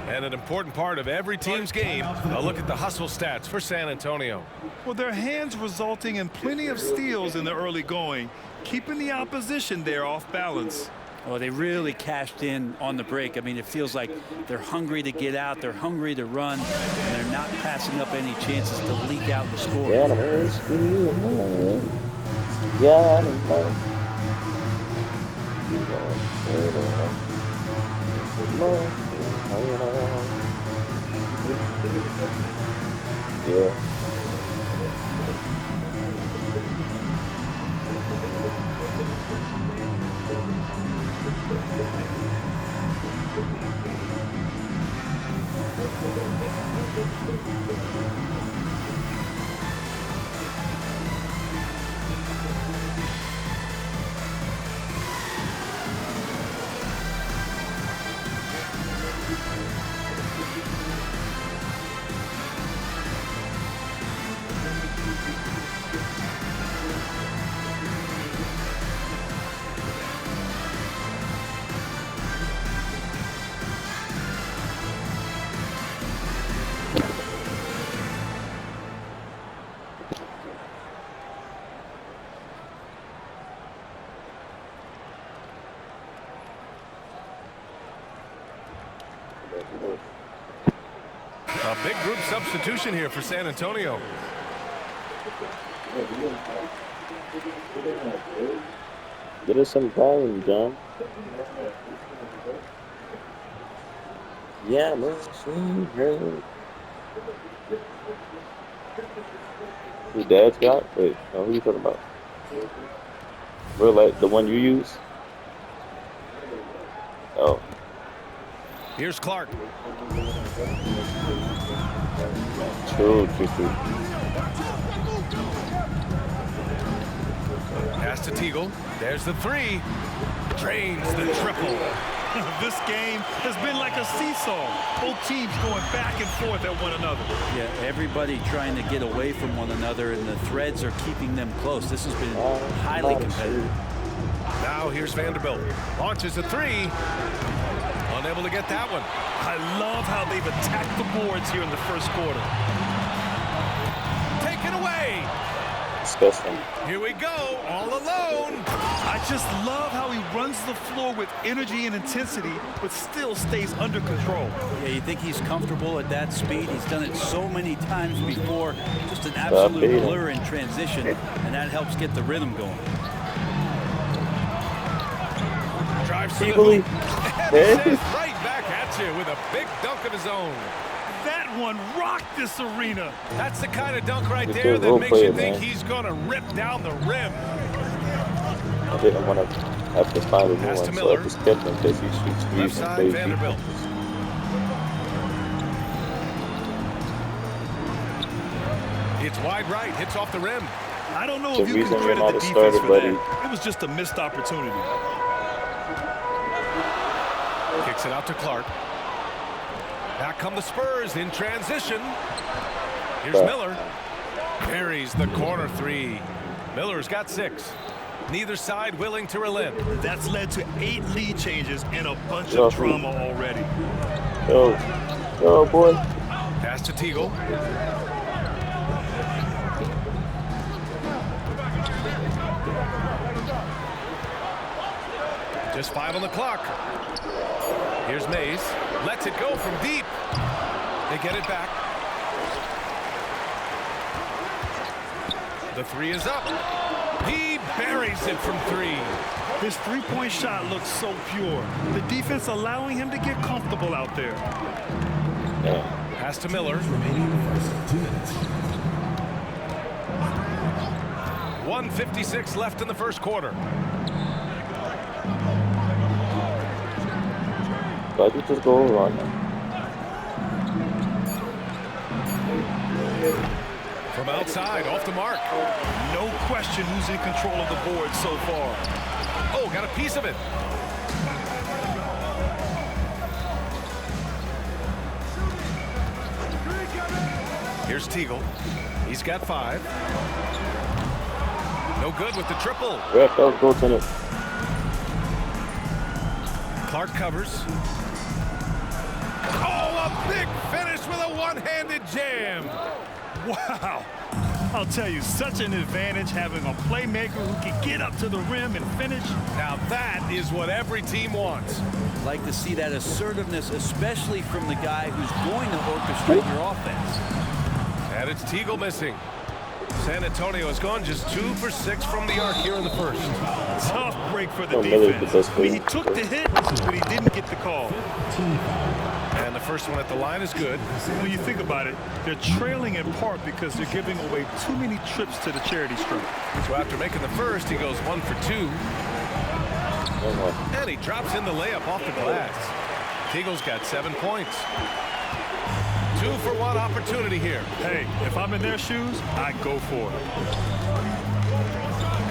And an important part of every team's game, a look at the hustle stats for San Antonio. Well, their hands resulting in plenty of steals in the early going, keeping the opposition there off balance. Well, they really cashed in on the break. I mean, it feels like they're hungry to get out, they're hungry to run, and they're not passing up any chances to leak out and score. A big group substitution here for San Antonio. Get us some volume, John. Yeah, man. Who Dad's got? Wait, no, who you talking about? Real like the one you use? Oh. Here's Clark. True. Pass to Teagle. There's the three. Drains the triple. This game has been like a seesaw. Both teams going back and forth at one another. Yeah, everybody trying to get away from one another, and the threads are keeping them close. This has been highly competitive. Now here's Vanderbilt. Launches a three. Unable to get that one. I love how they've attacked the boards here in the first quarter. Taken away. Disgusting. Here we go, all alone. I just love how he runs the floor with energy and intensity, but still stays under control. Yeah, you think he's comfortable at that speed? He's done it so many times before. Just an absolute blur in transition, and that helps get the rhythm going. Drives to the hoop. And sends right back at you with a big dunk of his own. That one rocked this arena. That's the kind of dunk right there that makes you think he's going to rip down the rim. I didn't want to have to find a new one, so I just kept him because he shoots Left side, Vanderbilt. It's wide right, hits off the rim. I don't know if you can credit the defense for that. It was just a missed opportunity. Kicks it out to Clark. Back come the Spurs in transition. Here's Miller. Buries the corner three. Miller's got 6. Neither side willing to relent. That's led to 8 lead changes and a bunch of drama already. Yo, boy. Pass to Teagle. Just 5 on the clock. Here's Mays. Lets it go from deep. They get it back. The three is up. He buries it from 3. His three-point shot looks so pure. The defense allowing him to get comfortable out there. Pass to Miller. 1:56 left in the first quarter. Why did you just go on? From outside, off the mark. No question who's in control of the board so far. Oh, got a piece of it. Here's Teagle. He's got 5. No good with the triple. Yeah, that was goaltender. Clark covers. Oh, one-handed jam. Wow. I'll tell you, such an advantage having a playmaker who can get up to the rim and finish. Now that is what every team wants. Like to see that assertiveness, especially from the guy who's going to orchestrate your offense. And it's Teagle missing. San Antonio has gone just 2 for 6 from the arc here in the first. Tough break for the Miller's the defense. best I mean, he player. took the hit, but he didn't get the call. And the first one at the line is good. When you think about it, they're trailing in part because they're giving away too many trips to the charity stripe. So after making the first, he goes 1 for 2. Oh, And he drops in the layup off the glass. Teagle's got 7 points. 2 for 1 opportunity here. Hey, if I'm in their shoes, I go for it.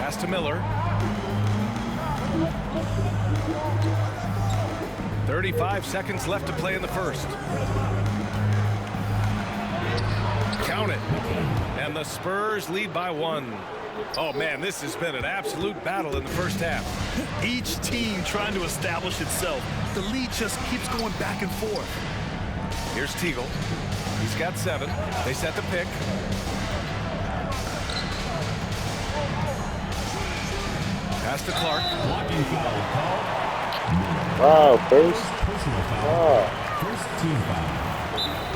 Pass to Miller. 35 seconds left to play in the first. Count it. And the Spurs lead by 1. Oh, man, this has been an absolute battle in the first half. Each team trying to establish itself. The lead just keeps going back and forth. Here's Teagle. He's got 7. They set the pick. Pass to Clark. wow, first. Wow.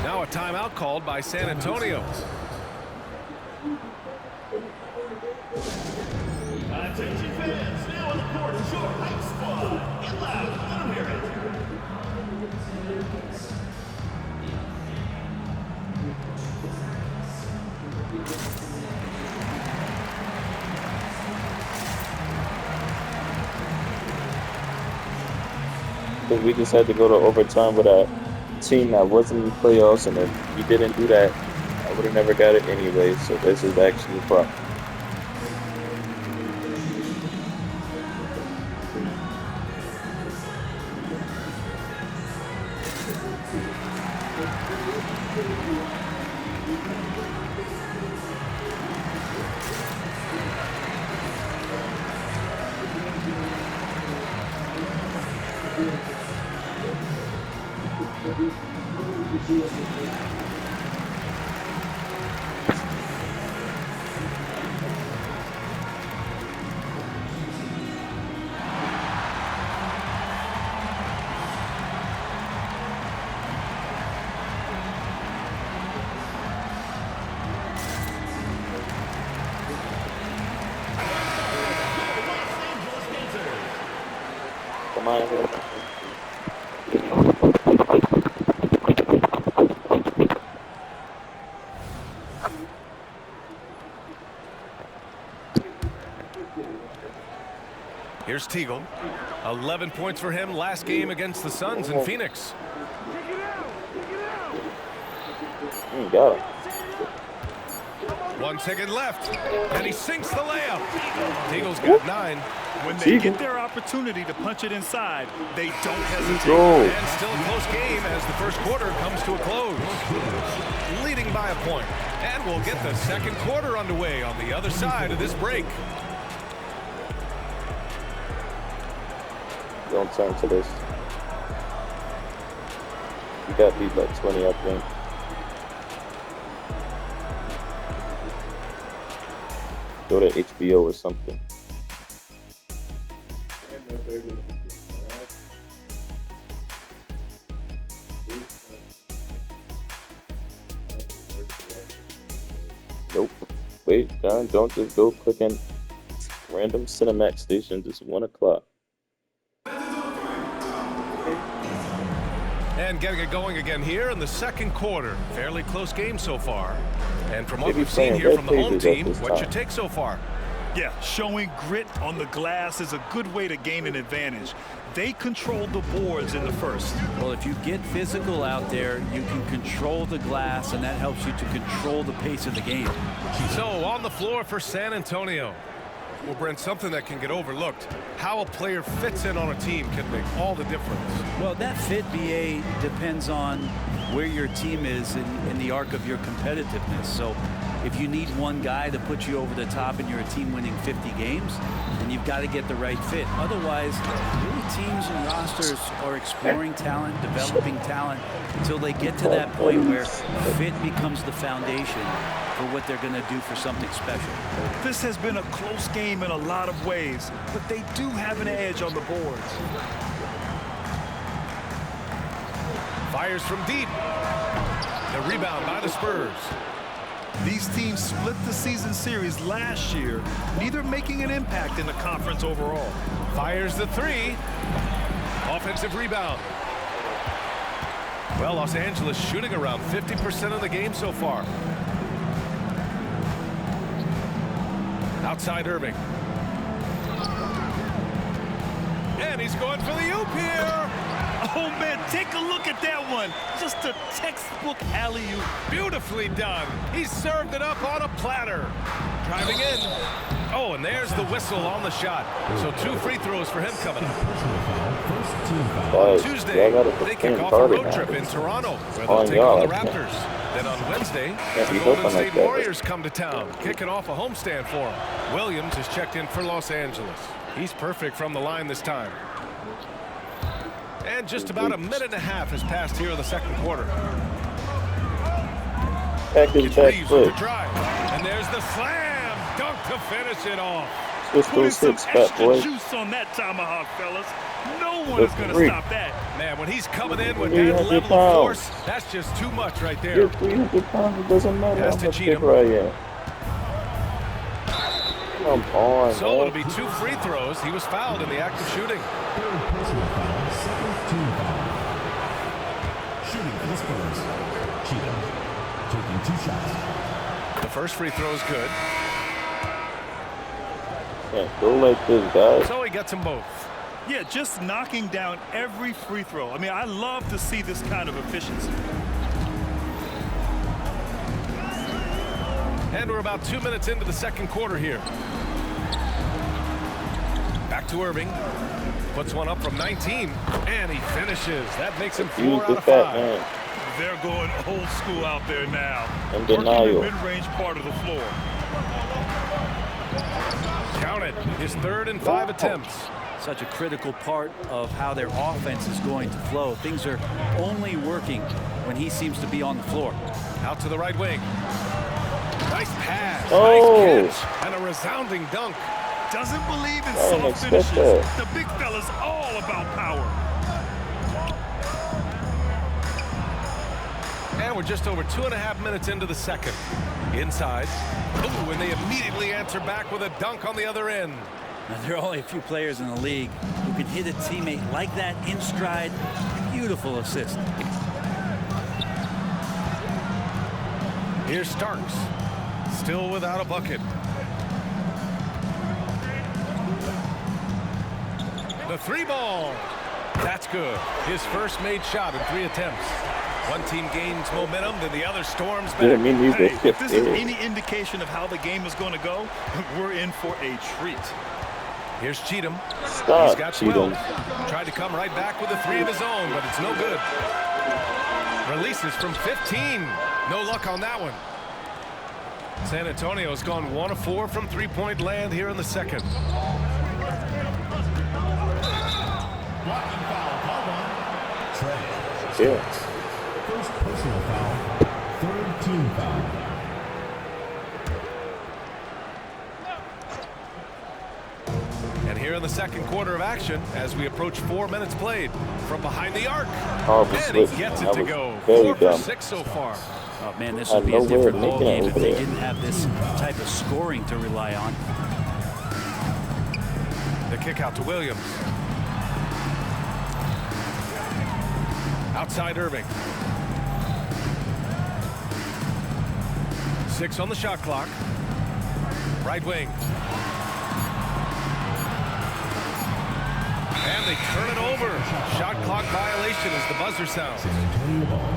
Now a timeout called by San Antonio. Attention fans, now on the court is your hype squad. Get loud, let them hear it. Because we just had to go to overtime with a team that wasn't in the playoffs, and if we didn't do that, I would have never got it anyway. So this is actually a problem. Come on. Here's Teagle. 11 points for him last game against the Suns in Phoenix. Got it. 1 second left, and he sinks the layup. Teagle's got 9. When they Teagle. get their opportunity to punch it inside, they don't hesitate. Go. And still a close game as the first quarter comes to a close. Leading by a point. And we'll get the second quarter underway on the other side of this break. Don't turn to this. You got beat by 20, I think. Go to HBO or something. Nope. Wait, John, don't just go clicking random Cinemax stations. It's 1 o'clock. And getting it going again here in the second quarter. Fairly close game so far. And from what Maybe we've seen playing here red from the home pages at team, this what's your time. take so far? Yeah, showing grit on the glass is a good way to gain an advantage. They controlled the boards in the first. Well, if you get physical out there, you can control the glass, and that helps you to control the pace of the game. So on the floor for San Antonio. Well, Brent, something that can get overlooked. How a player fits in on a team can make all the difference. Well, that fit, BA, depends on where your team is in the arc of your competitiveness. So if you need one guy to put you over the top and you're a team winning 50 games, then you've got to get the right fit. Otherwise, really teams and rosters are exploring talent, developing talent until they get to that point where fit becomes the foundation for what they're going to do for something special. This has been a close game in a lot of ways, but they do have an edge on the boards. Fires from deep. The rebound by the Spurs. These teams split the season series last year, neither making an impact in the conference overall. Fires the three. Offensive rebound. Well, Los Angeles shooting around 50% of the game so far. Outside Irving. And he's going for the oop here. Oh, man, take a look at that one. Just a textbook alley-oop. Beautifully done. He served it up on a platter. Driving in. Oh, and there's the whistle on the shot. So 2 free throws for him coming up. Tuesday, they kick off a road trip in Toronto, where they'll take on the Raptors. Then on Wednesday, the Golden State Warriors come to town, kicking off a homestand for them. Williams is checked in for Los Angeles. He's perfect from the line this time. And just about a minute and a half has passed here in the second quarter. Back to It's back Reeves with foot. the drive. And there's the slam dunk to finish it off. Switch Put in those some hips, fat extra boy. juice on that tomahawk, fellas. No one is going to stop that. Man, when he's coming in with that 300 level of pounds. force, that's just too much right there. You're 300 pounds. It doesn't matter Pass how to much Cheatham. paper I am. Come on, So man. it'll be 2 free throws. He was fouled in the act of shooting. Shooting for the Spurs. Cheatham taking 2 shots. The first free throw is good. Can't go like this, guys. So he gets them both. Yeah, just knocking down every free throw. I mean, I love to see this kind of efficiency. And we're about 2 minutes into the second quarter here. Back to Irving. Puts one up from 19. And he finishes. That makes him 4 Use out the of fat 5. man. They're going old school out there now. In Working denial. the mid-range part of the floor. Count it. His 3rd and 5 attempts. Such a critical part of how their offense is going to flow. Things are only working when he seems to be on the floor. Out to the right wing. Nice pass. Oh. Nice catch. And a resounding dunk. Doesn't believe in didn't soft expect finishes. that. The big fella's all about power. And we're just over 2.5 minutes into the second. Inside. Ooh, and they immediately answer back with a dunk on the other end. Now, there are only a few players in the league who can hit a teammate like that in stride. Beautiful assist. Here's Starks. Still without a bucket. The 3 ball. That's good. His first made shot in 3 attempts. One team gains momentum, then the other storms back. Yeah, me neither. Hey, if this is Yeah. any indication of how the game is going to go, we're in for a treat. Here's Cheatham. He's Stop, got 12. Cheatham. Tried to come right back with a 3 of his own, but it's no good. Releases from 15. No luck on that one. San Antonio's gone 1 of 4 from 3-point land here in the second. Blocking foul called on Trey. Yeah. First personal foul. 3rd team foul. And here in the second quarter of action, as we approach 4 minutes played, from behind the arc. Horrible And he switch, gets man. it to That was go. very 4 for dumb. 6 so far. Oh, man, this I would be a had no way of different making it ballgame if over they there. didn't have this type of scoring to rely on. The kick out to Williams. Outside Irving. 6 on the shot clock. Right wing. And they turn it over. Shot clock violation as the buzzer sounds. San Antonio ball.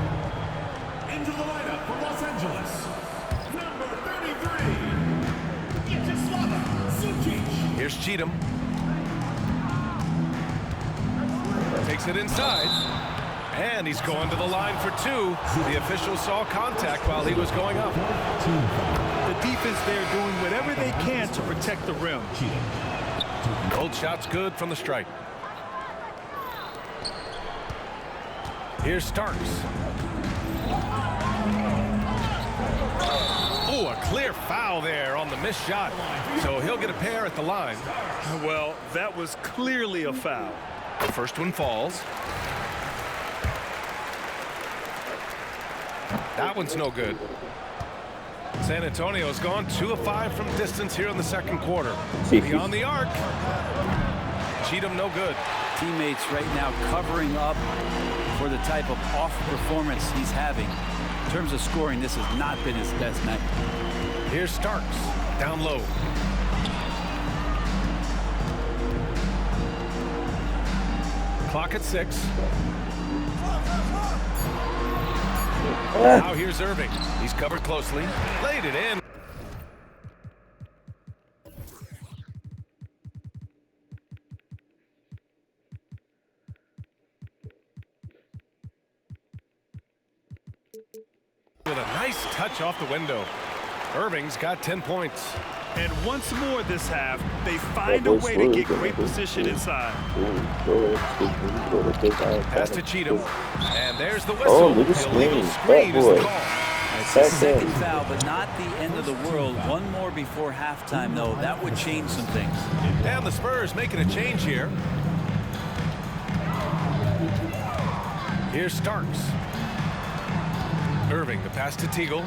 Into the lineup for Los Angeles. Number 33. Vyacheslav Sujic. Here's Cheatham. Takes it inside. And he's going to the line for two. The official saw contact while he was going up. The defense there doing whatever they can to protect the rim. Old shot's good from the stripe. Here's Starks. Oh, a clear foul there on the missed shot. So he'll get a pair at the line. Well, that was clearly a foul. The first one falls. That one's no good. San Antonio's gone 2 of 5 from distance here in the second quarter. Beyond the arc. Cheatham no good. Teammates right now covering up for the type of off performance he's having. In terms of scoring, this has not been his best night. Here's Starks down low. Clock at 6. Now here's Irving. He's covered closely. Laid it in. With a nice touch off the window. Irving's got 10 points. And once more this half, they find a way to get great position inside. Pass to Cheatham. And there's the whistle. Oh, look at Illegal screen. screen is the call. It's the second foul, but not the end of the world. One more before halftime, though. That would change some things. And the Spurs making a change here. Here's Starks. Irving, the pass to Teagle.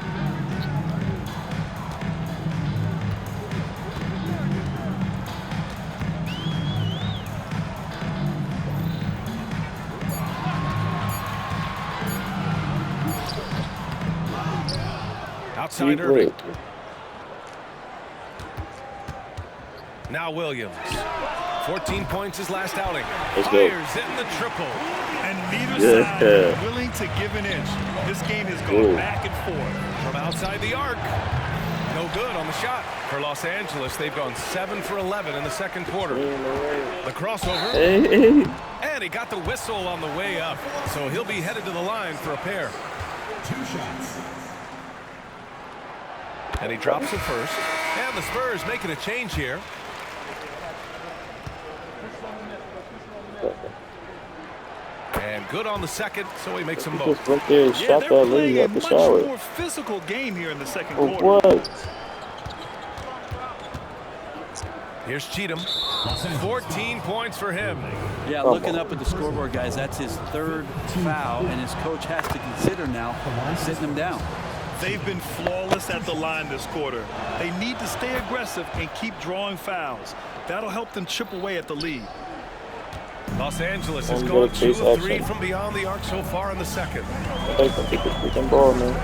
Outside Irving. Now Williams. 14 points his last outing. Fires in the triple. And neither side willing to give an inch. This game is going back and forth. From outside the arc. No good on the shot. For Los Angeles, they've gone 7 for 11 in the second quarter. The crossover. And he got the whistle on the way up. So he'll be headed to the line for a pair. 2 shots. And he drops it first. And the Spurs making a change here. And good on the second, so he makes them both. Just went there and shot that lady at the shower. Much more physical game here in the second For quarter. what? Here's Cheatham. 14 points for him. Yeah, looking up at the scoreboard, guys, that's his third foul, and his coach has to consider now sitting him down. They've been flawless at the line this quarter. They need to stay aggressive and keep drawing fouls. That'll help them chip away at the lead. Los Angeles has gone 2 of 3 from beyond the arc so far in the second. Take the freaking ball, man.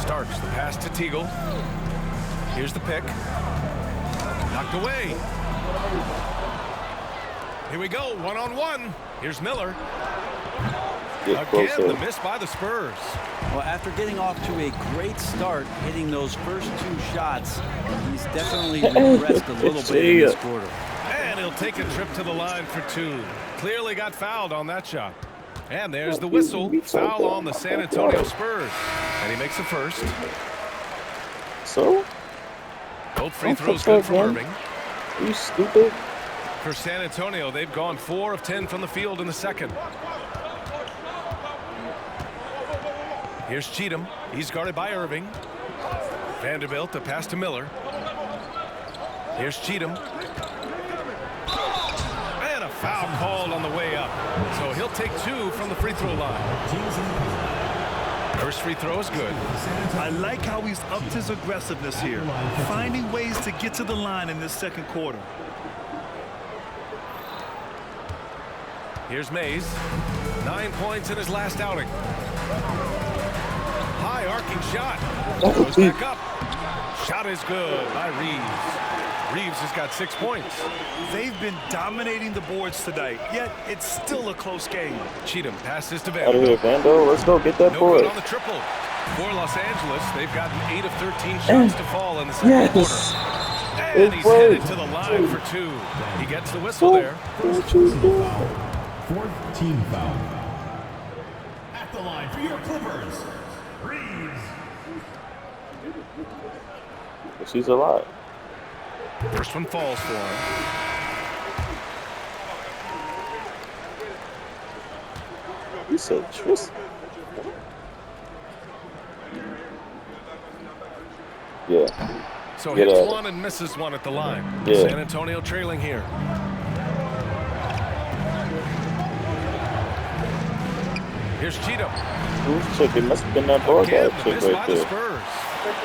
Starks the pass to Teagle. Here's the pick. Knocked away. Here we go, 1-on-1. Here's Miller. Get Again, closer. the miss by the Spurs. Well, after getting off to a great start, hitting those first 2 shots, he's definitely regressed a little bit in this quarter. And he'll take a trip to the line for 2. Clearly got fouled on that shot. And there's the whistle. Foul on the San Antonio Spurs. And he makes the first. So? Both free throws good from Irving. You stupid. For San Antonio, they've gone 4 of 10 from the field in the second. Here's Cheatham. He's guarded by Irving. Vanderbilt, the pass to Miller. Here's Cheatham. And a foul called on the way up. So he'll take 2 from the free throw line. First free throw is good. I like how he's upped his aggressiveness here, finding ways to get to the line in this second quarter. Here's Mays. 9 points in his last outing. High arcing shot. Goes back up. Shot is good by Reeves. Reeves has got 6 points. They've been dominating the boards tonight, yet it's still a close game. Cheatham passes to Out of here, Vanderbilt. Vando. Let's go get that No board. good on the triple. For Los Angeles, they've gotten 8 of 13 shots to fall in the second quarter. And he's headed to the line for 2. He gets the whistle there. Personal foul. Fourth team foul. At the line for your Clippers, Reeves. She's alive. First one falls for him. You said Tristan. Yeah. So Get hits at it. one and misses one at the line. Yeah. San Antonio trailing here. Here's Cheatham. Who's chick? It must have been that ball Again, guy the chick miss right by the there. Spurs.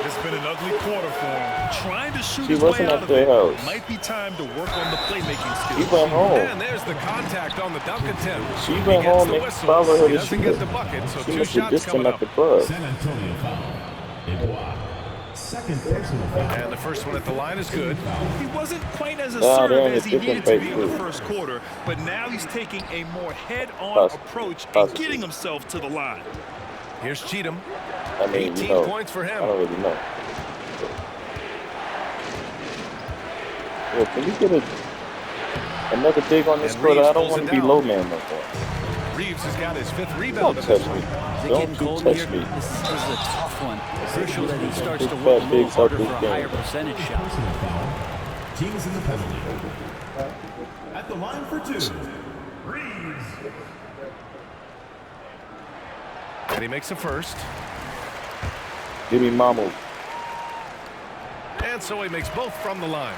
It's been an ugly quarter for him. Trying to shoot She his way wasn't out at of their it. house. Might be time to work on the playmaking He skills. went home. And there's the contact on the dunk attempt. She He went gets home the and whistle. followed her He to doesn't shoot get it. the bucket, so She 2 must have shots dissed him coming at up. the club. San Antonio foul. Dubois. Second personal foul. And the first one at the line is good. He wasn't quite as they're assertive in a as he different needed to be in the breakthrough. first quarter, but now he's taking a more head-on Possibly. approach and Possibly. getting himself to the line. Here's Cheatham. I mean, 18 you know, points for I him. don't really know. Yo, can we get another dig on this And quarter? Reeves I don't pulls want it to be down. low man no more. Reeves has got his 5th Don't rebound of touch this me. week. Is it Don't getting you cold touch here? me. This is a tough one. Crucial that he starts to Big work a fat little bigs harder up for this a game. higher percentage shot. Personal foul. Teams in the penalty. At the line for 2, Reeves. And he makes a first. Give me Mamu. And so he makes both from the line.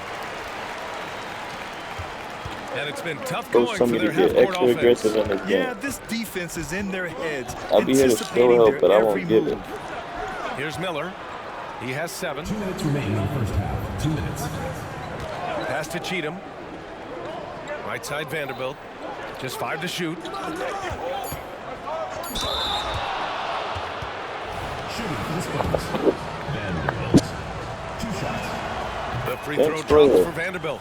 And it's been tough Coach going told for me to their get half-court extra offense. aggressive in this Yeah, game. this defense is in their heads, I'll be here to anticipating still help, their but I every won't give it. move. Here's Miller. He has 7. 2 minutes remaining in the first half. 2 minutes. Pass to Cheatham. Right side Vanderbilt. Just 5 to shoot. Shooting for the Spurs. Vanderbilt. 2 shots. The free Thanks, throw drops brother. for Vanderbilt.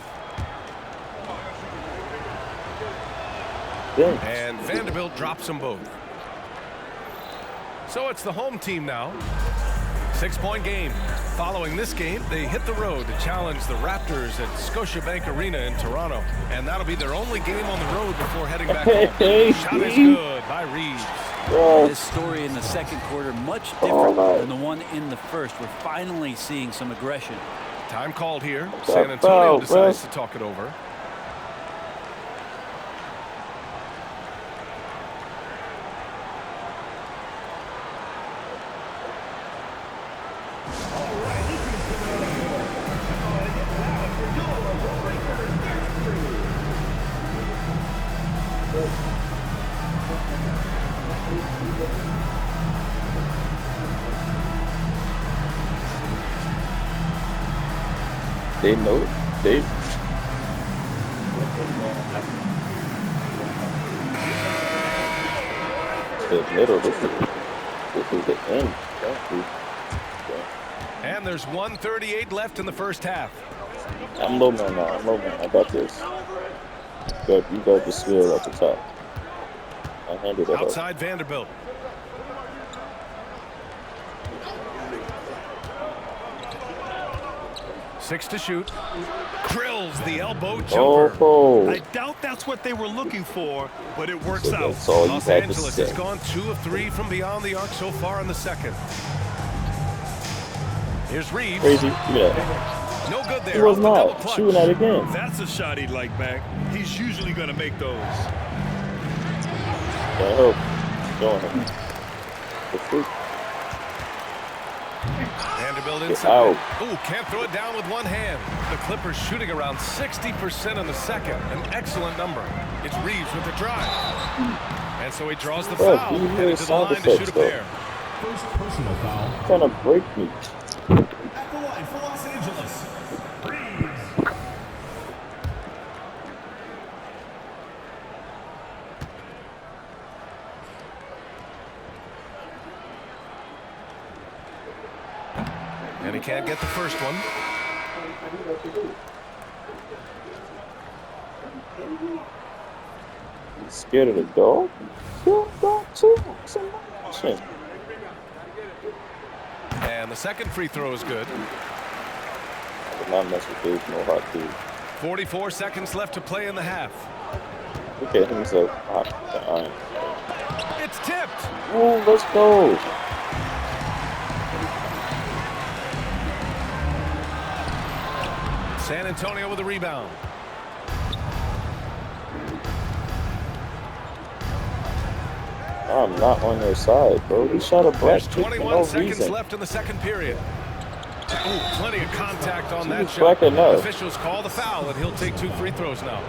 Yeah. And Vanderbilt drops them both. So it's the home team now. 6-point game. Following this game, they hit the road to challenge the Raptors at Scotiabank Arena in Toronto. And that'll be their only game on the road before heading back home. Shot is good by Reeves. This story in the second quarter much different All right. than the one in the first. We're finally seeing some aggression. Time called here. That San Antonio foul, decides bro. to talk it over. They know it. They. The middle. This is the end. And there's 1:38 left in the first half. I'm low man now. I'm low man. I got this. You got the swill at the top. I handed it up. Outside Vanderbilt. Six to shoot. Drills the elbow jumper. Oh, I doubt that's what they were looking for, but it works so out. that's all you Los had to Angeles say. has gone 2 of 3 from beyond the arc so far in the second. Here's Reeves. Crazy. Yeah. No good there. He was off the double not clutch. shooting at it again. That's a shot he'd like back. He's usually going to make those. I hope. Showing him. The freak. Vanderbilt Get inside. out. Ooh, can't throw it down with one hand. The Clippers shooting around 60% in the second. An excellent number. It's Reeves with the drive. And so he draws the Bro, foul. he Headed really to the sound line to effects, shoot a though. pair. First personal foul. Trying to break me. At the line for Los Angeles, Reeves. And he can't get the first one. Scared of the dog? You got to. Some action. And the second free throw is good. Do not mess with these Mohawk dudes. 44 seconds left to play in the half. Look at him, so hot. It's tipped. Ooh, let's go. San Antonio with a rebound. I'm not on their side, bro. We shot a black There's kick for 21 no seconds reason. left in the second period. Ooh, plenty of contact on that He's shot. black enough. Officials call the foul, and he'll take 2 free throws now.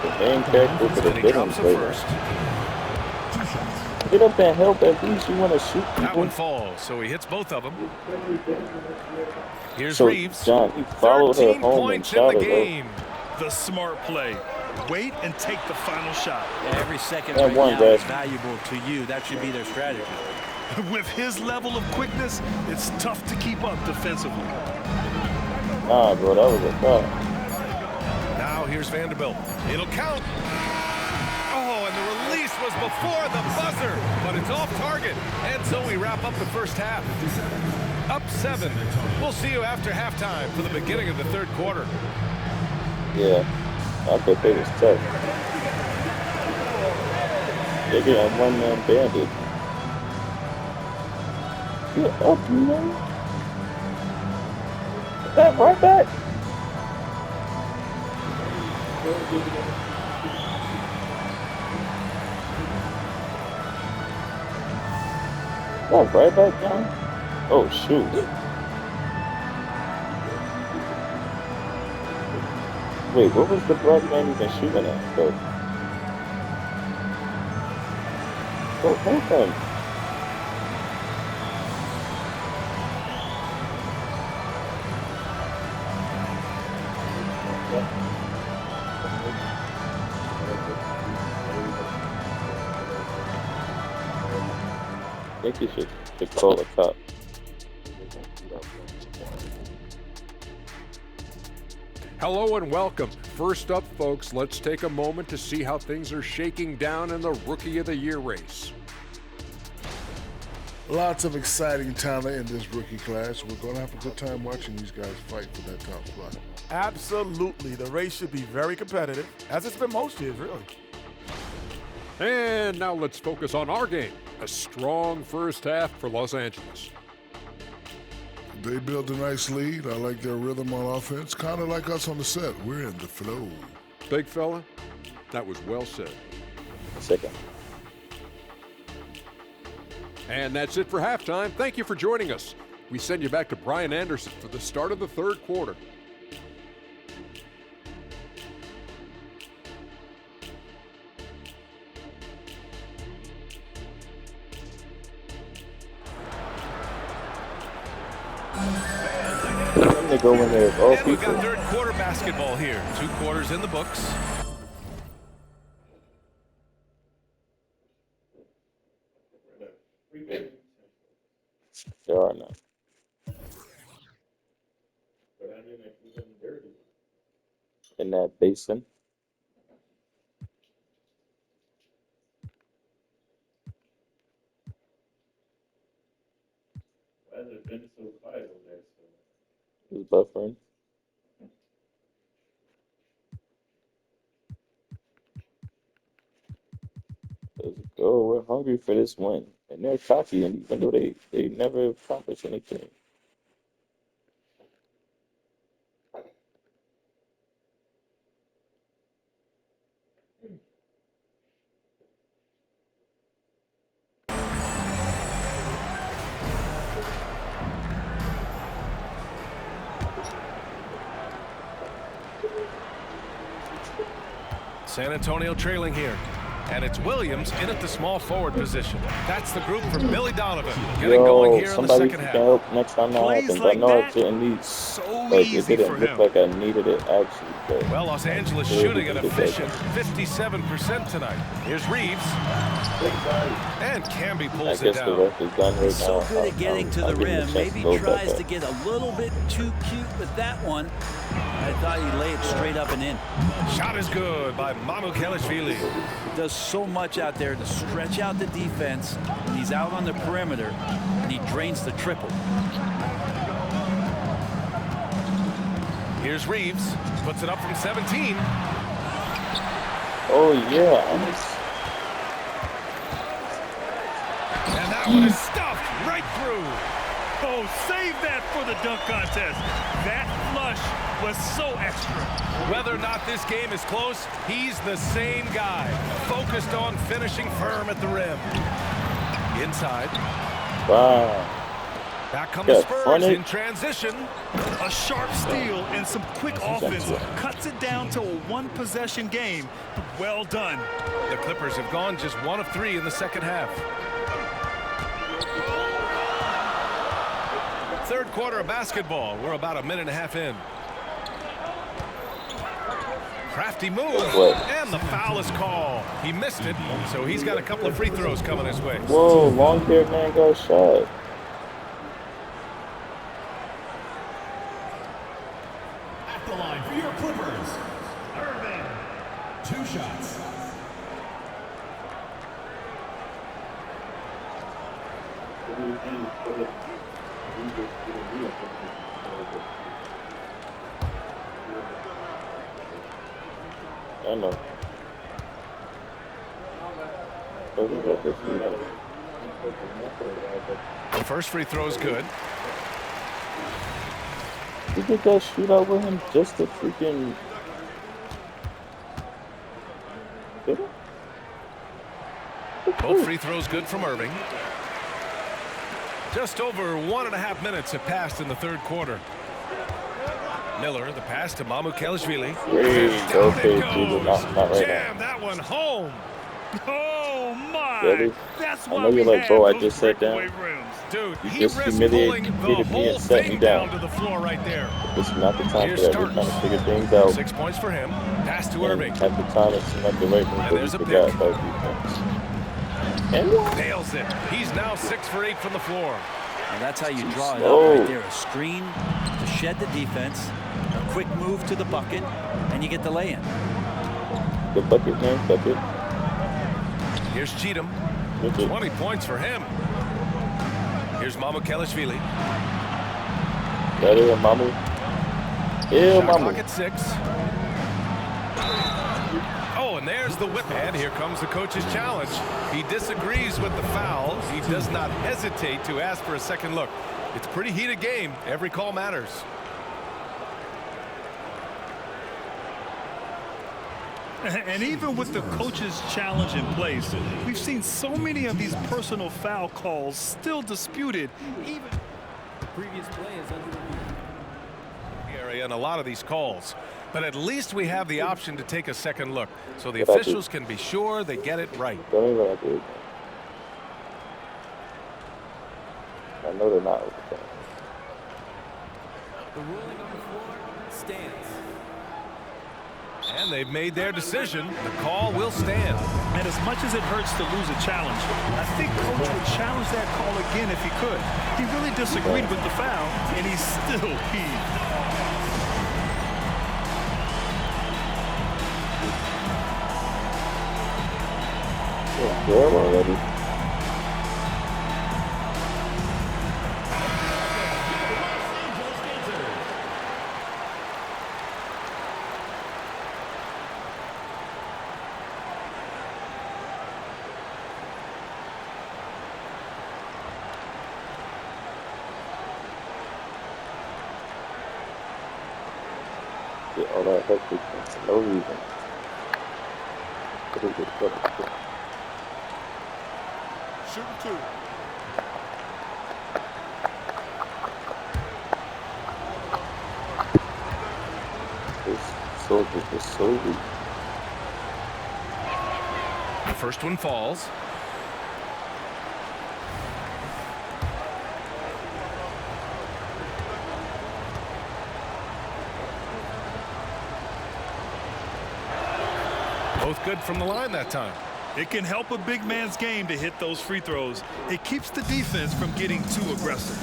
The main character for the And he bidding drops it play. first. Get up and help at least. You want to shoot That people. one falls, so he hits both of them. Here's So, Reeves. John, he followed her 13 home and points in shot the her. game. The smart play. Wait and take the final shot. Every second That right one, now Brad. is valuable to you. That should be their strategy. With his level of quickness, it's tough to keep up defensively. Nah, bro, that was a foul. Now here's Vanderbilt. It'll count. Oh, and the release was before the buzzer, but it's off target. And so we wrap up the first half. Up 7. We'll see you after halftime for the beginning of the third quarter. Yeah, I thought they was tough. They getting one-man banded. Get up, man. That right back. That right back down. Oh shoot. Wait, what was the black man even shooting at, though? Oh, hold on. I think you should call the cop. Hello and welcome. First up, folks, let's take a moment to see how things are shaking down in the Rookie of the Year race. Lots of exciting talent in this rookie class. We're going to have a good time watching these guys fight for that top spot. Absolutely. The race should be very competitive, as it's been most years, really. And now let's focus on our game. A strong first half for Los Angeles. They built a nice lead. I like their rhythm on offense. Kind of like us on the set. We're in the flow. Big fella, that was well said. Second. And that's it for halftime. Thank you for joining us. We send you back to Brian Anderson for the start of the third quarter. They go in there with all And we've people. got third quarter basketball here. 2 quarters in the books. There are none. In that basin. Why has it been so quiet over there? It's buffering. Let's go. We're hungry for this win. And they're cocky, and even though they never accomplish anything. San Antonio trailing here. And it's Williams in at the small forward position. That's the group for Billy Donovan. Getting going here in the somebody second can half. help next time that Plays happens. like I know that, I didn't need, so like, it easy didn't for look him. like I needed it actually. But Well, Los Angeles Really shooting an good defense. efficient 57% tonight. Here's Reeves. And Camby I pulls it guess the down. ref is done right So now. good at getting to the I'll give him a rim. chance Maybe go back tries up. to get a little bit too cute with that one. I thought he'd lay it straight up and in. Shot is good by Manu Kelishvili. Does so much out there to stretch out the defense. And he's out on the perimeter, and he drains the triple. Here's Reeves. Puts it up from 17. Oh, yeah. And that one is stuffed right through. Oh, save that for the dunk contest. That flush was so extra. Whether or not this game is close, he's the same guy. Focused on finishing firm at the rim. Inside. Wow. Back come the Spurs in transition. A sharp steal and some quick offense cuts it down to a one-possession game. Well done. The Clippers have gone just 1 of 3 in the second half. Third quarter of basketball. We're about a minute and a half in. Crafty move, and the foul is called. He missed it, so he's got a couple of free throws coming his way. Whoa, long-haired man got shot. At the line for your Clippers, Irving. 2 shots. I know. The first free throw is good. You think that shootout with him just to freaking get it? Both free throws good from Irving. Just over 1.5 minutes have passed in the third quarter. Miller, the pass to Mamukelashvili. Okay, dude, not right Jam now. that one home. Oh, my. Really? That's I why know you're we like, bro, have I those just sat down. breakaway rooms. Dude, You he just risked humiliated pulling the me whole and set me thing down. down to the floor right there. This is not the time Here's for that. We're trying to Starks. figure things out. 6 points for him. Pass to And Irving. at the time, it seemed like the right move, but we there's a forgot pick. about defense. And what? Nails it. He's now 6 for 8 from the floor. And that's how you draw it slow. up right there. A screen to shed the defense, a quick move to the bucket, and you get the lay-in. The bucket, man, bucket. Here's Cheatham. Look at 20 points for him. Here's Mamukelashvili. better than Mamu. Ew, Shot clock Mamu. at 6. Oh, and there's the whip. And here comes the coach's challenge. He disagrees with the foul. He does not hesitate to ask for a second look. It's a pretty heated game. Every call matters. And even with the coach's challenge in place, we've seen so many of these personal foul calls still disputed. Even previous play is under review. Area and a lot of these calls. But at least we have the option to take a second look. So the officials can be sure they get it right. Don't even have to. I know they're not overtime. The ruling on the floor stands. And they've made their decision. The call will stand. And as much as it hurts to lose a challenge, I think Coach would challenge that call again if he could. He really disagreed with the foul, and he's still peeved. Girl already. Get all that hectic for no reason. Pretty good, pretty good. Shooting 2. This is so weak. The first one falls. Both good from the line that time. It can help a big man's game to hit those free throws. It keeps the defense from getting too aggressive.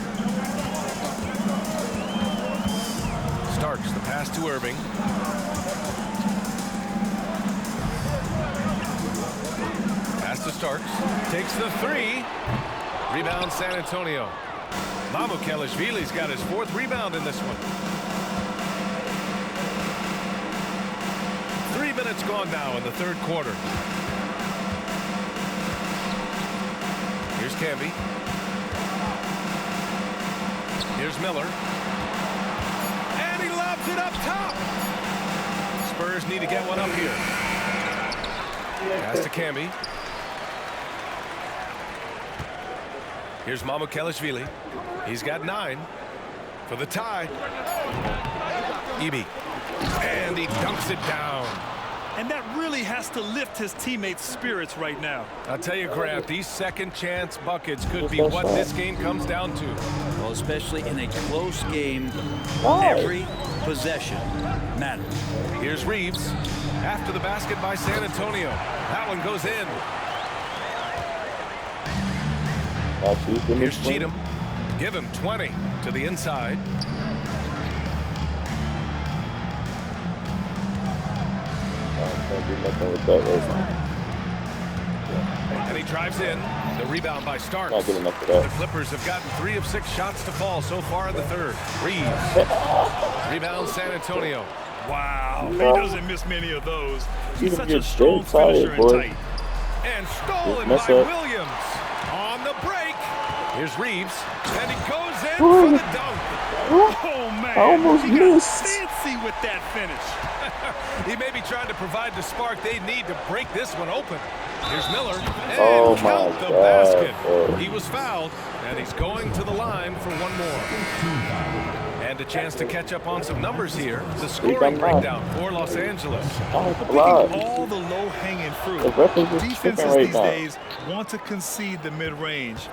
Starks, the pass to Irving. Pass to Starks. Takes the 3. Rebound San Antonio. Mamukelashvili's got his 4th rebound in this one. 3 minutes gone now in the third quarter. Here's Camby. Here's Miller. And he lobs it up top. Spurs need to get one up here. Pass to Camby. Here's Mamukelashvili. He's got 9 for the tie. Eby. And he dunks it down. And that really has to lift his teammates' spirits right now. I'll tell you, Grant, these second chance buckets could be what this game comes down to. Well, especially in a close game, every possession matters. Here's Reeves. After the basket by San Antonio. That one goes in. Here's Cheatham. Give him 20 to the inside. Can't do nothing with that right now. And he drives in. The rebound by Starks. Not good enough for that. The Clippers have gotten 3 of 6 shots to fall so far in the third. Reeves. Rebound San Antonio. Wow, he doesn't miss many of those. He's such a strong tired, finisher and boy. tight. And stolen Mess by up. Williams. On the break. Here's Reeves. And he goes in for the dunk. Oh, man. I almost He got missed. fancy with that finish. He may be trying to provide the spark they need to break this one open. Here's Miller. And Oh, my count the God, basket. bro. He was fouled, and he's going to the line for one more. And a chance to catch up on some numbers here. The scoring breakdown for Los Angeles. Oh, Picking block. all the low-hanging fruit. The reference is Defenses tripping right these now. days want to concede the mid-range,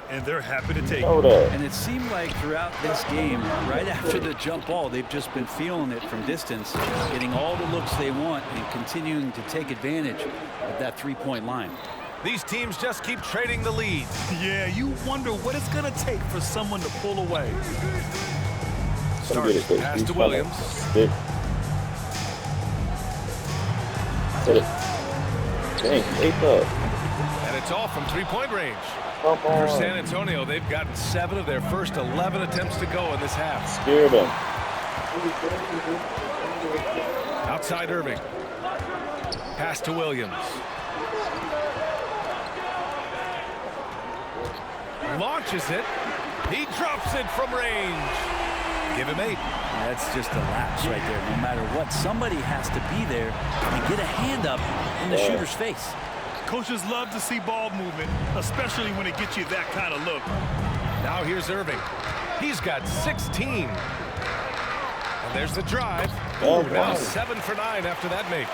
and they're happy to take Know it. that. And it seemed like throughout this game, right after the jump ball, they've just been feeling it from distance, getting all the looks they want and continuing to take advantage of that three-point line. These teams just keep trading the lead. Yeah, you wonder what it's going to take for someone to pull away. Come get it, Starks Chris. pass He's to trying Williams. stick. Hit it. Dang, 8 up. And it's all from three-point range. Come For San on. Antonio, they've gotten 7 of their first 11 attempts to go in this half. Scared him. Outside Irving. Pass to Williams. Launches it. He drops it from range. Give him 8. That's just a lapse right there. No matter what, somebody has to be there and get a hand up in the shooter's face. Coaches love to see ball movement, especially when it gets you that kind of look. Now here's Irving. He's got 16. And there's the drive. Oh, Ooh, now wow. 7 for 9 after that make.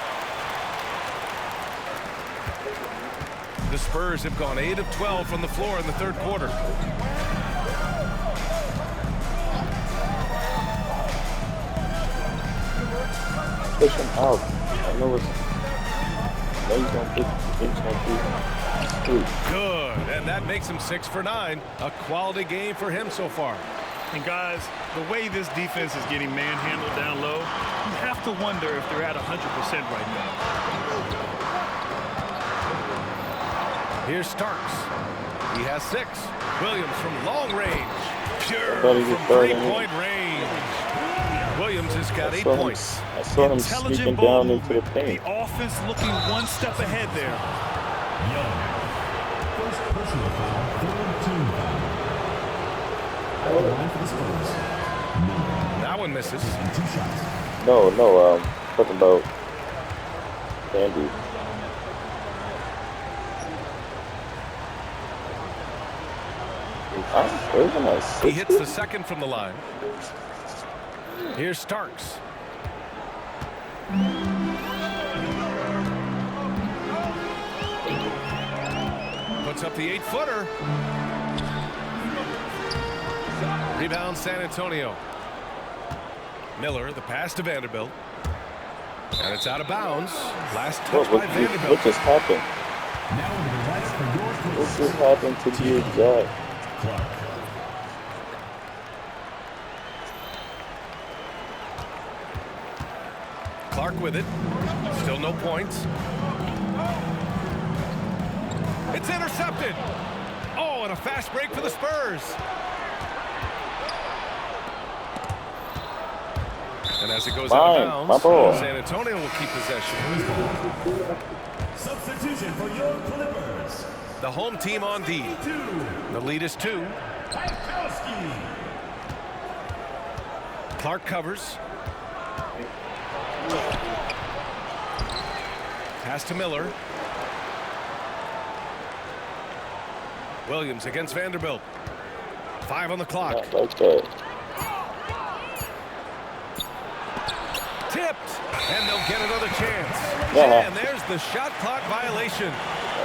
The Spurs have gone 8 of 12 from the floor in the third quarter. Push him out. I know it's. No, he's gonna push. He's gonna do. Good. And that makes him 6 for 9. A quality game for him so far. And guys, the way this defense is getting manhandled down low, you have to wonder if they're at 100% right now. Here's Starks. He has 6. Williams from long range. Pure thought he was from starting. 3-point range. Williams has got 8 I points. saw him sneaking ball down into the movement. paint. The offense looking one step ahead there. Young. First personal foul, third team foul. At the line for the Spurs. Miller. That one misses. And 2 shots. No, talking about Andy. He hits the second from the line. Here's Starks. Puts up the 8-footer. Rebound San Antonio. Miller, the pass to Vanderbilt. And it's out of bounds. Last touch by Vanderbilt. What just happened? Now into the lights for your What Clippers. just happened to be exact? Clark. Clark with it. Still no points. It's intercepted. Oh, and a fast break for the Spurs. And as it goes out of my ball. bounds, San Antonio will keep possession. Substitution for your Clippers. The home team on D. The lead is 2. Clark covers. Pass to Miller. Williams against Vanderbilt. 5 on the clock. Okay. Tipped, and they'll get another chance. Yeah. And there's the shot clock violation.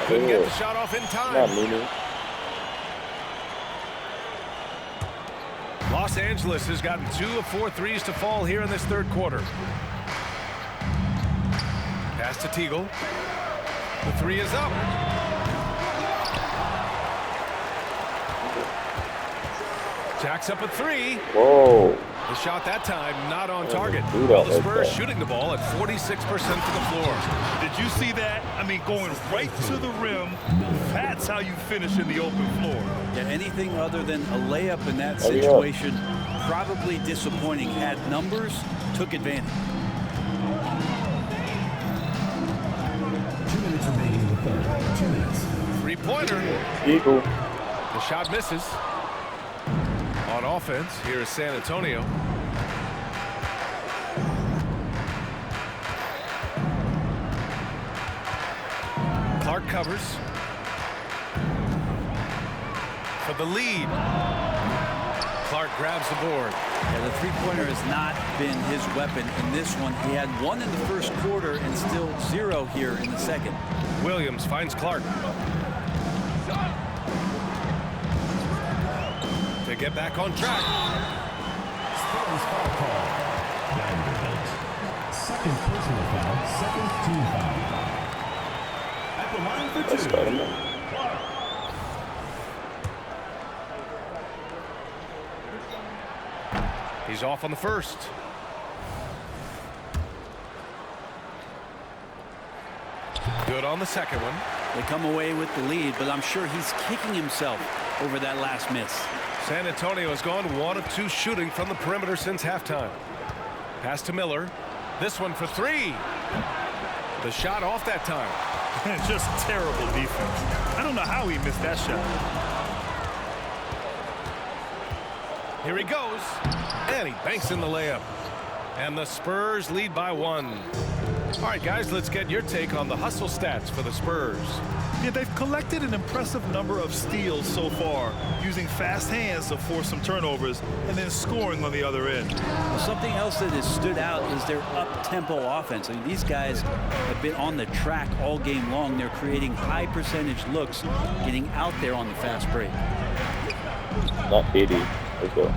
Couldn't get the shot off in time. Not meaning. Los Angeles has gotten 2 of 4 threes to fall here in this third quarter. Pass to Teagle. The 3 is up. Jacks up a 3. Whoa. The shot that time not on target. Do that Well, the like Spurs that. shooting the ball at 46% to the floor. Did you see that? I mean, going right to the rim. That's how you finish in the open floor. Yeah, anything other than a layup in that Oh, yeah. situation, probably disappointing. Had numbers, took advantage. 2 minutes remaining in the third. 2 minutes. Three-pointer. Eagle. The shot misses. On offense, here is San Antonio. Clark covers. For the lead. Clark grabs the board. Yeah, the three-pointer has not been his weapon in this one. He had 1 in the first quarter and still 0 here in the second. Williams finds Clark. To get back on track. Spurs foul call. Vanderbilt. Second personal foul. Second team foul. At the line for That's 2. Spider-Man. He's off on the first. Good on the second one. They come away with the lead, but I'm sure he's kicking himself over that last miss. San Antonio has gone 1 of 2 shooting from the perimeter since halftime. Pass to Miller. This one for 3. The shot off that time. Just terrible defense. I don't know how he missed that shot. Here he goes. And he banks in the layup. And the Spurs lead by 1. All right, guys, let's get your take on the hustle stats for the Spurs. Yeah, they've collected an impressive number of steals so far, using fast hands to force some turnovers and then scoring on the other end. Something else that has stood out is their up-tempo offense. I mean, these guys have been on the track all game long. They're creating high percentage looks, getting out there on the fast break. Not 80. Let's go.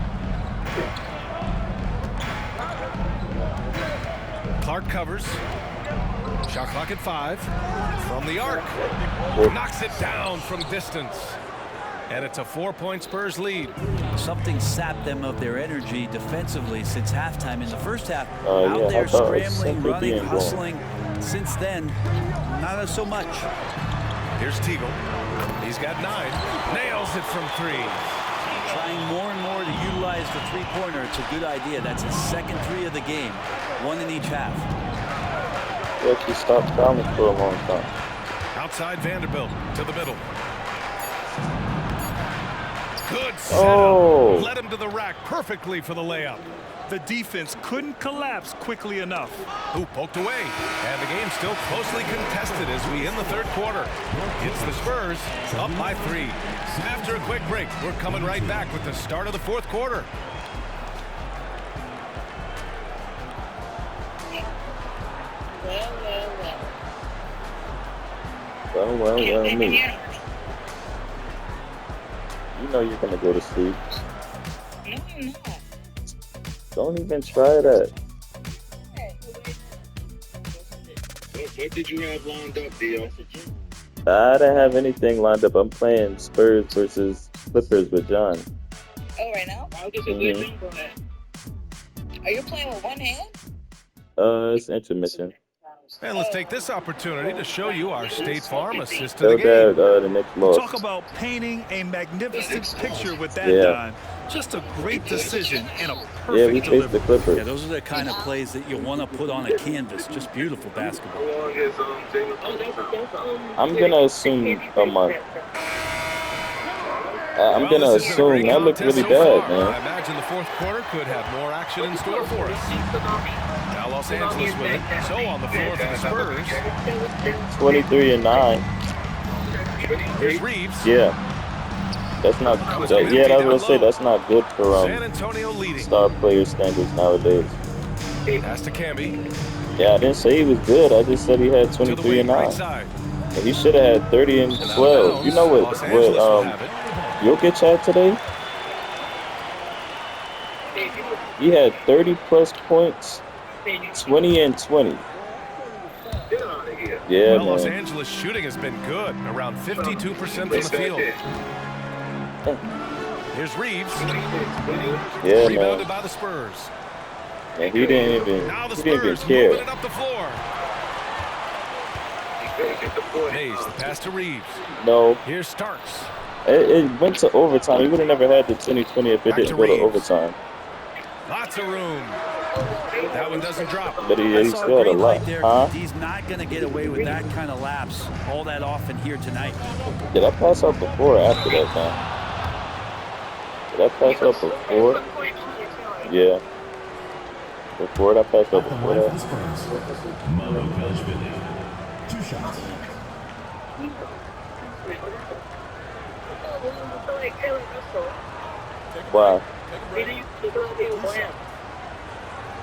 Clark covers. Shot clock at 5. From the arc. Knocks it down from distance. And it's a 4-point Spurs lead. Something sapped them of their energy defensively since halftime. In the first half, Yeah, out there I thought it was scrambling, simply running, being hustling. Since then, not so much. Here's Teagle. He's got 9. Nails it from 3. Trying more and more to utilize the three-pointer. It's a good idea. That's his second 3 of the game. 1 in each half. He actually stopped fouling for a long time. Outside Vanderbilt to the middle. Good setup. Oh. Led him to the rack perfectly for the layup. The defense couldn't collapse quickly enough. Who poked away. And the game's still closely contested as we end the third quarter. It's the Spurs up by 3. After a quick break, we're coming right back with the start of the fourth quarter. Well, me. You know you're gonna go to sleep. No, I'm not. Don't even try that. What did you have lined up, Dio? I didn't have anything lined up. I'm playing Spurs versus Clippers with John. Oh, right now? How does it get number on that? Are you playing with one hand? It's intermission. And let's take this opportunity to show you our State Farm assist to So the game. that the Knicks lost. Talk about painting a magnificent picture with that, Yeah. Don. Just a great decision and a Yeah, we perfect faced the delivery. Clippers. Yeah, those are the kind of plays that you want to put on a canvas. Just beautiful basketball. I'm gonna assume a month. I'm Well, gonna this is a assume great that looked contest really so bad, far. man. I imagine the fourth quarter could have more action in store for us. Now Los Angeles with it. So on the floor for the Spurs. 23-9. Here's Reeves. Yeah. That's not. Yeah, I was gonna say that's not good for San Antonio leading. star player standards nowadays. Pass to Camby. Yeah, I didn't say he was good. I just said he had To the wing, 23 and right 9. side. And he should have had 30 and 12. You know Los what Angeles will have it. Jokic had today? He had 30 plus points, 20 and 20. Yeah, Well, Los man. Angeles shooting has been good, around 52% from the field. Here's Reeves. Yeah, Rebounded man. by the Spurs. And he didn't even Now the he didn't even Spurs moving care. it up the floor. Mays, the pass to Reeves. No, Here's Starks. it went to overtime. He would have never had the 20-20 if it Back didn't to go to Reeves. overtime. Lots of room. That one doesn't drop. But he That's still had a great lot. right there. Huh? He's not going to get away with that kind of lapse all that often here tonight. Did I pass out before or after that, man? Did I pass out before? Yeah. Before I passed out At the before line for the that? Spurs, Manu Ginobili. 2 shots. Why?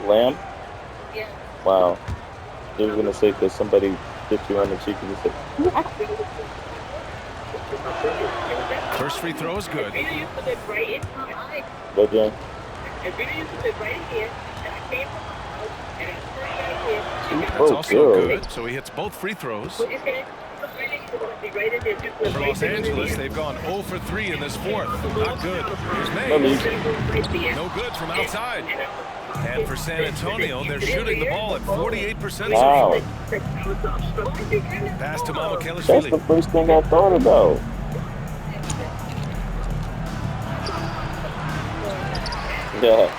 Lamb? Wow. I was gonna say because somebody hit you on the cheek and you said, First free throw is good. but then That's also good. So he hits both free throws. For Los Angeles, they've gone 0 for 3 in this fourth. Not good. Here's Mays. No good from outside. And for San Antonio, they're shooting the ball at 48%. wow. Pass to That's the Mamukelashvili. first thing I thought about. Yeah.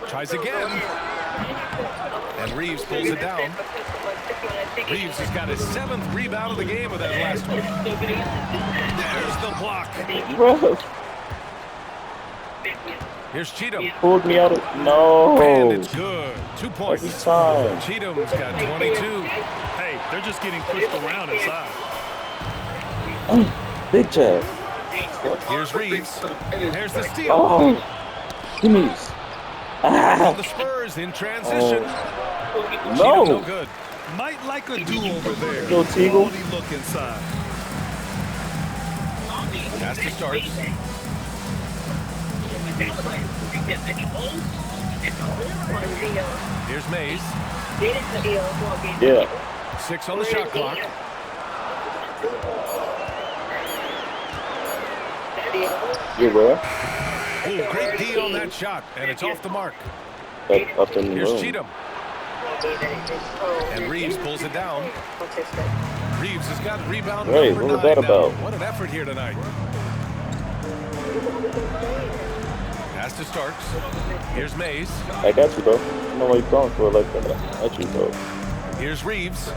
Tries again. And Reeves pulls it down. Reeves has got his 7th rebound of the game with that last one. There's the block. Bro, Here's Cheatham. pulled me out of no. And it's good. 2 Every points. time. Cheatham's got 22. Hey, they're just getting pushed around inside. Big jab. Here's Reeves. There's the steal. Oh, Jimmy's. And the Spurs in transition. Cheatham No. no good. Might like a do-over there. Yo, Teagle. Quality look inside. Pass to Starks. Here's Mays. Yeah. 6 on the shot clock. You're where? Ooh, great D on that shot, and it's off the mark. Up in the Here's room. Cheatham. And Reeves pulls it down. Reeves has got rebound Right, number what was 9 that now. about? What an effort here tonight. Pass to Starks. Here's Mays. I got you, bro. I don't know why you're calling for it like that. I got you, bro. Here's Reeves.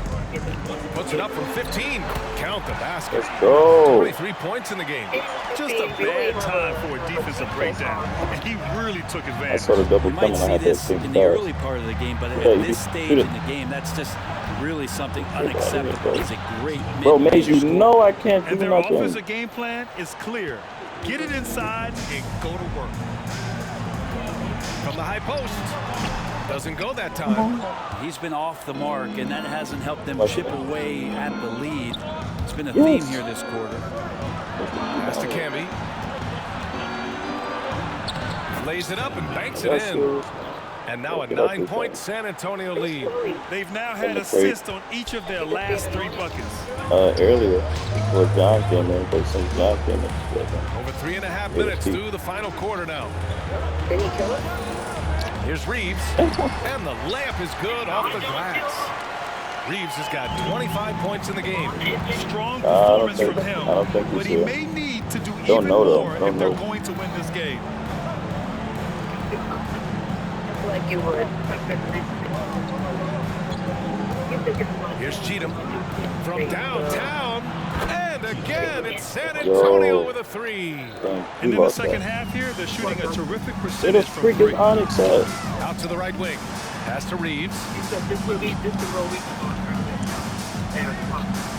Puts it up from 15. Count the basket. Let's go. 23 points in the game. Just a bad time for a defensive breakdown. And he really took I advantage. saw the double You might coming. I see had that this thing in the fast. early part of the game, but Yeah, at you this can stage shoot it. in the game, that's just really something unacceptable. bro. He's a great Bro, mid-range Mays, you scorer. know I can't do And their nothing. offensive game plan is clear. Get it inside and go to work. From the high post. Doesn't go that time. He's been off the mark, and that hasn't helped them chip away at the lead. It's been a Yes. theme here this quarter. Pass to Camby. Lays it up and banks it in. And now a 9-point San Antonio lead. They've now had assists on each of their last 3 buckets. Earlier, before John came in, but since John came in, Over 3.5 minutes through the final quarter now. Here's Reeves. And the layup is good off the glass. Reeves has got 25 points in the game. Strong I don't performance think, from him, I don't think but he's he here. may need to do Don't even know, though. more Don't if they're know. going to win this game. Like you would. Here's Cheatham from downtown. And again, it's San Antonio with a three. Dang, And we in the lost second that. half here, they're shooting a terrific Where the percentage from freak three. is Onyx at? Out to the right wing. Pass to Reeves.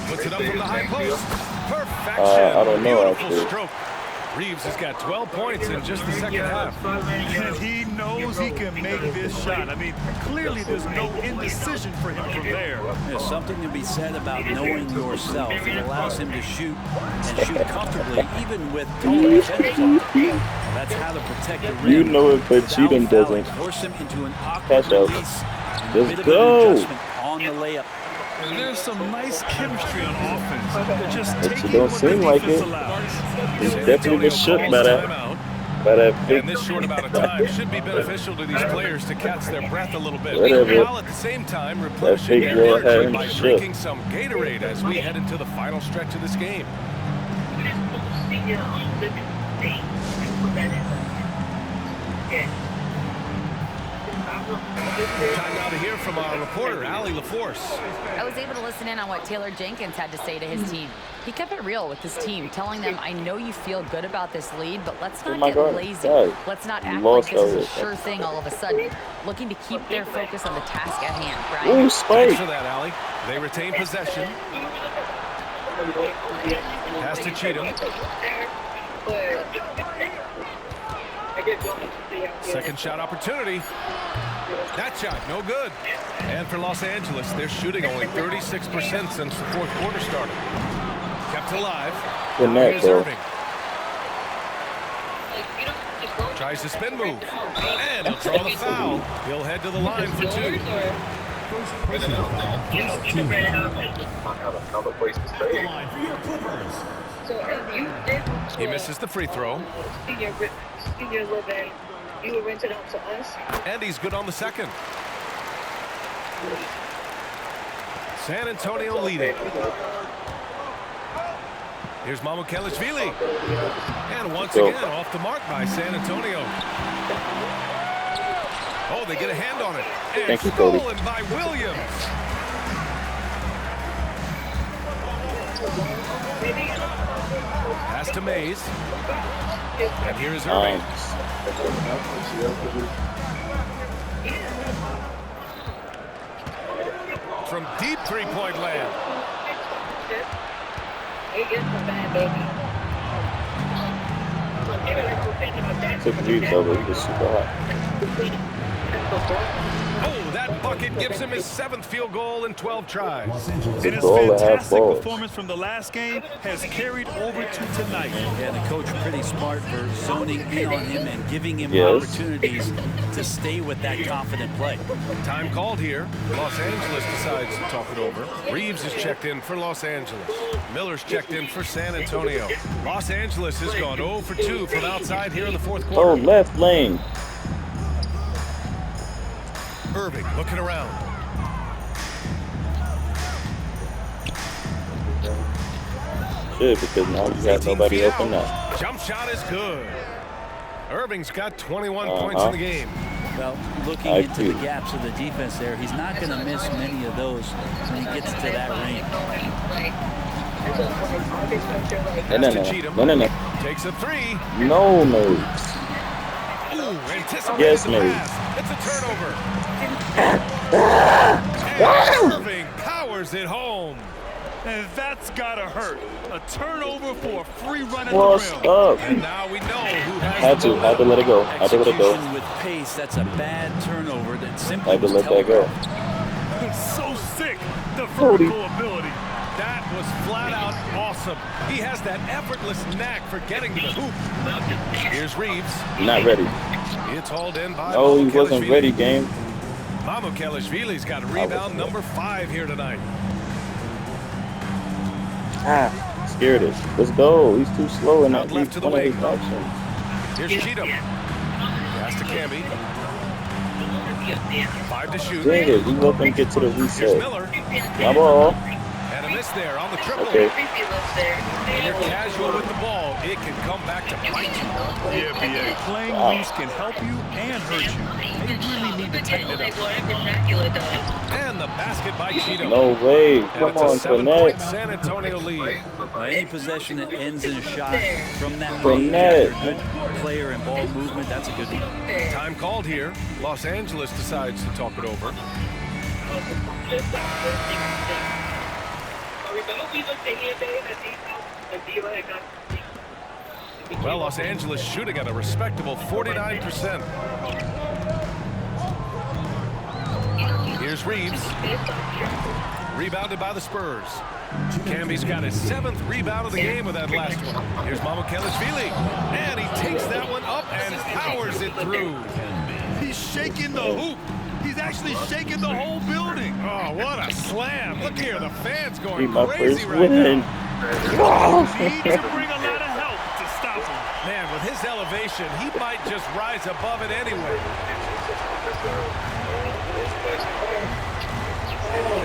Puts it up from the high post. Perfection. I don't know, Beautiful actually. stroke. Reeves has got 12 points in just the second half. And he knows he can make this shot. I mean, clearly there's no indecision for him from there. There's something to be said about knowing yourself. It allows him to shoot and shoot comfortably, even with taller defenders on him. That's how to protect the rim. You know it, but Without Cheatham fouling, doesn't. Force him into an awkward Catch out. release. And a Let's bit of go. an adjustment on the layup. There's some nice chemistry on offense. They're just But you taking don't what the seem like defense it. allows. He's San definitely been Antonio shook calls by that. timeout. By that big. And this short amount of time should be beneficial to these players to catch their breath a little bit. Whatever. While at the same time replenishing big their boy had energy him by shook. drinking some Gatorade as we head into the final stretch of this game. Time now to hear from our reporter, Allie LaForce. I was able to listen in on what Taylor Jenkins had to say to his team. He kept it real with his team, telling them, I know you feel good about this lead, but let's not get lazy. Let's not act like this is a sure thing all of a sudden. Looking to keep their focus on the task at hand, Brian. Ooh, spike. Thanks for that, Allie. They retain possession. Pass to Cheatham. Second shot opportunity. That shot, no good. And for Los Angeles, they're shooting only 36% since the fourth quarter started. Kept alive. Good night, Here's bro. Irving. Tries to spin move. And he'll draw the foul. He'll head to the line for two. First personal foul. First team foul. Line for your Clippers. He misses the free throw. Senior living, you were rented out to us. And he's good on the second. San Antonio leading. Here's Mamukelashvili. And once again, off the mark by San Antonio. Oh, they get a hand on it. And Thank you, Cody. stolen by Williams. Pass to Mays. And here is Irving. From deep three-point land. Took Reeves over. He was super hot. Oh, that bucket gives him his 7th field goal in 12 tries. And his goal to have fantastic balls. performance from the last game has carried over to tonight. Yeah, the coach pretty smart for zoning in on him and giving him Yes. opportunities to stay with that confident play. Time called here. Los Angeles decides to talk it over. Reeves is checked in for Los Angeles. Miller's checked in for San Antonio. Los Angeles has gone 0 for 2 from outside here in the fourth Oh, quarter. left lane. Irving looking around. Shit, because now you got 18 nobody feet open out. now. Jump shot is good. Irving's got 21 points in the game. Well, looking I into do. the gaps of the defense there, he's not going to miss many of those when he gets to that range. Pass to Cheatham. No. Takes a three. No, no. Ooh, anticipated Yes, the mate. pass. It's a turnover. And Irving powers it home. And that's got to hurt. A turnover for a free run at What's the rim. up? And now we know who has Had the to let it go. Had to let it go. Execution with pace, that's a bad turnover that simply Had to was let that go. It's so sick, the Cody. vertical ability. That was flat out awesome. He has that effortless knack for getting to the hoop. Here's Reeves. Not ready. It's hauled in by No, he wasn't Mamukelashvili. ready, game. Mamukelashvili's got rebound number 5 here tonight. Scared it. Let's go. He's too slow in that Out left to the one of his wing. actions. Here's Cheatham. Pass to Camby. 5 to shoot. Dang it, we let them get to the Here's reset. Miller. Come on. And a miss there on the triple. Okay. When you're casual with the ball, it can come back to bite you. Yeah, BA. Playing loose can help you and hurt you. They really need to tighten it up. And the basket by Cheatham. No way. And Come it's a on, 7-point Fournette. San Antonio lead. Any possession that ends in a shot from that Fournette. range, after good player and ball movement, that's a good one. Time called here. Los Angeles decides to talk it over. Well, Los Angeles shooting at a respectable 49%. Here's Reeves. Rebounded by the Spurs. Camby's got his 7th rebound of the game with that last one. Here's Mamukelashvili. And he takes that one up and powers it through. He's shaking the hoop. He's actually shaking the whole building. Oh, what a slam. Look here, the fans Be going my crazy first right win. now. Need to bring a lot of help to stop him. Man, with his elevation, he might just rise above it anyway.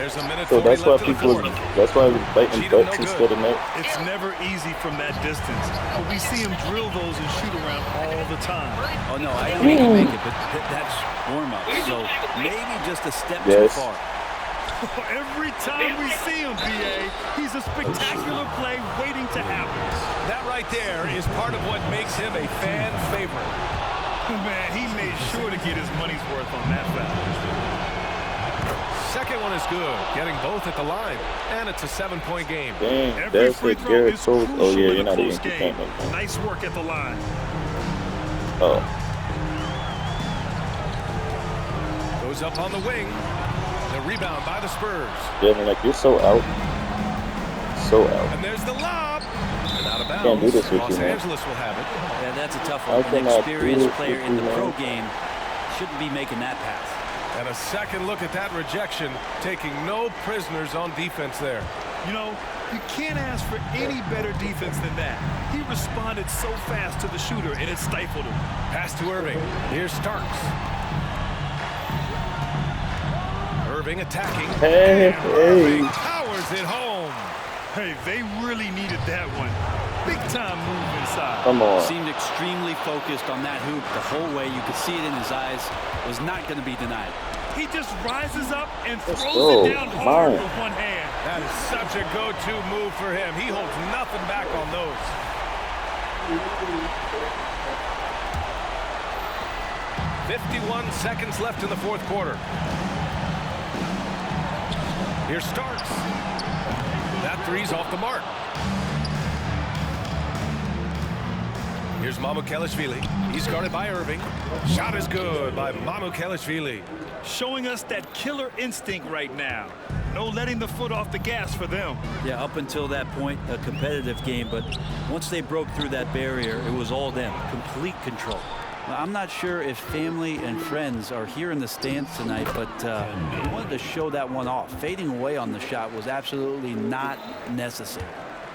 There's a minute. So that's why left in the people, fourth. that's why we're fighting Cheatham, butts no instead of net. It's never easy from that distance, but we see him drill those and shoot around all the time. Oh, no, I know he can make it, but that's warm-up. So maybe just a step too Yes. far. Every time we see him, BA, he's a spectacular play waiting to happen. That right there is part of what makes him a fan favorite. Man, he made sure to get his money's worth on that foul. Second one is good, getting both at the line, and it's a 7-point game. Dang, Every that's free what throw Garrett is told. crucial Oh yeah, in you're a not even close game. complaining. Nice work at the line. Oh, Goes up on the wing. The rebound by the Spurs. yeah, man, like you're so out, so out. And there's the lob. And out of bounds. Can't do this with Los you, man. Angeles will have it. Yeah, that's a tough I one. An cannot experienced do it player with in you, the pro man. game shouldn't be making that pass. And a second look at that rejection, taking no prisoners on defense there. You know, you can't ask for any better defense than that. He responded so fast to the shooter, and it stifled him. Pass to Irving. Here's Starks. Irving attacking. Hey, And Irving hey. powers it home. Hey, they really needed that one. Big time move inside. Come on. Seemed extremely focused on that hoop the whole way. You could see it in his eyes. Was not going to be denied. He just rises up and Let's throws go. it down hard Mine. with one hand. That is such a go-to move for him. He holds nothing back on those. .51 seconds left in the fourth quarter. Here's Starks. That three's off the mark. Here's Mamukelashvili. He's guarded by Irving. Shot is good by Mamukelashvili. Showing us that killer instinct right now. No letting the foot off the gas for them. Yeah, up until that point, a competitive game, but once they broke through that barrier, it was all them. Complete control. Now, I'm not sure if family and friends are here in the stands tonight, but we wanted to show that one off. Fading away on the shot was absolutely not necessary.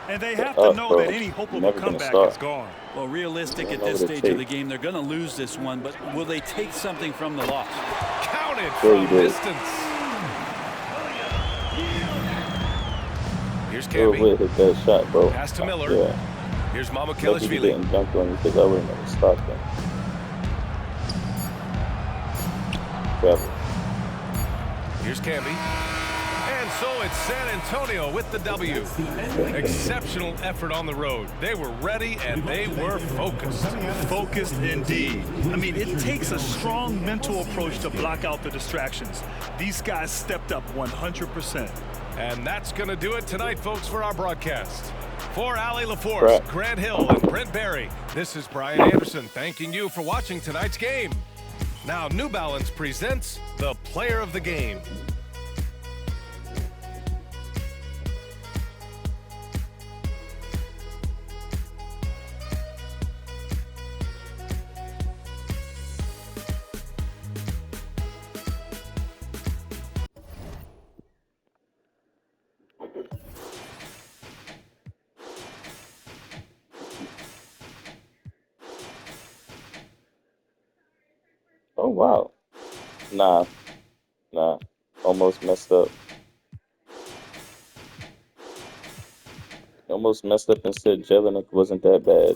And they have to know that any hope of a Never gonna comeback start. is gone. Well, realistic at Don't know this what it stage of the takes. game, they're going to lose this one, but will they take something from the loss? Counted Sure you from did. distance. Here's Real Camby. lit hit that shot, bro. Pass to Miller. Yeah. Here's Lucky he Mamukelashvili. didn't dunk on me because I would have never stopped him. Travel. Here's Camby. And so it's San Antonio with the W. Exceptional effort on the road. They were ready and they were focused. Focused indeed. I mean, it takes a strong mental approach to block out the distractions. These guys stepped up 100%. And that's going to do it tonight, folks, for our broadcast. For Allie LaForce, Right. Grant Hill, and Brent Barry, this is Brian Anderson thanking you for watching tonight's game. Now, New Balance presents the Player of the Game. Oh wow. Nah. Almost messed up. Almost messed up and said Jelinek wasn't that bad.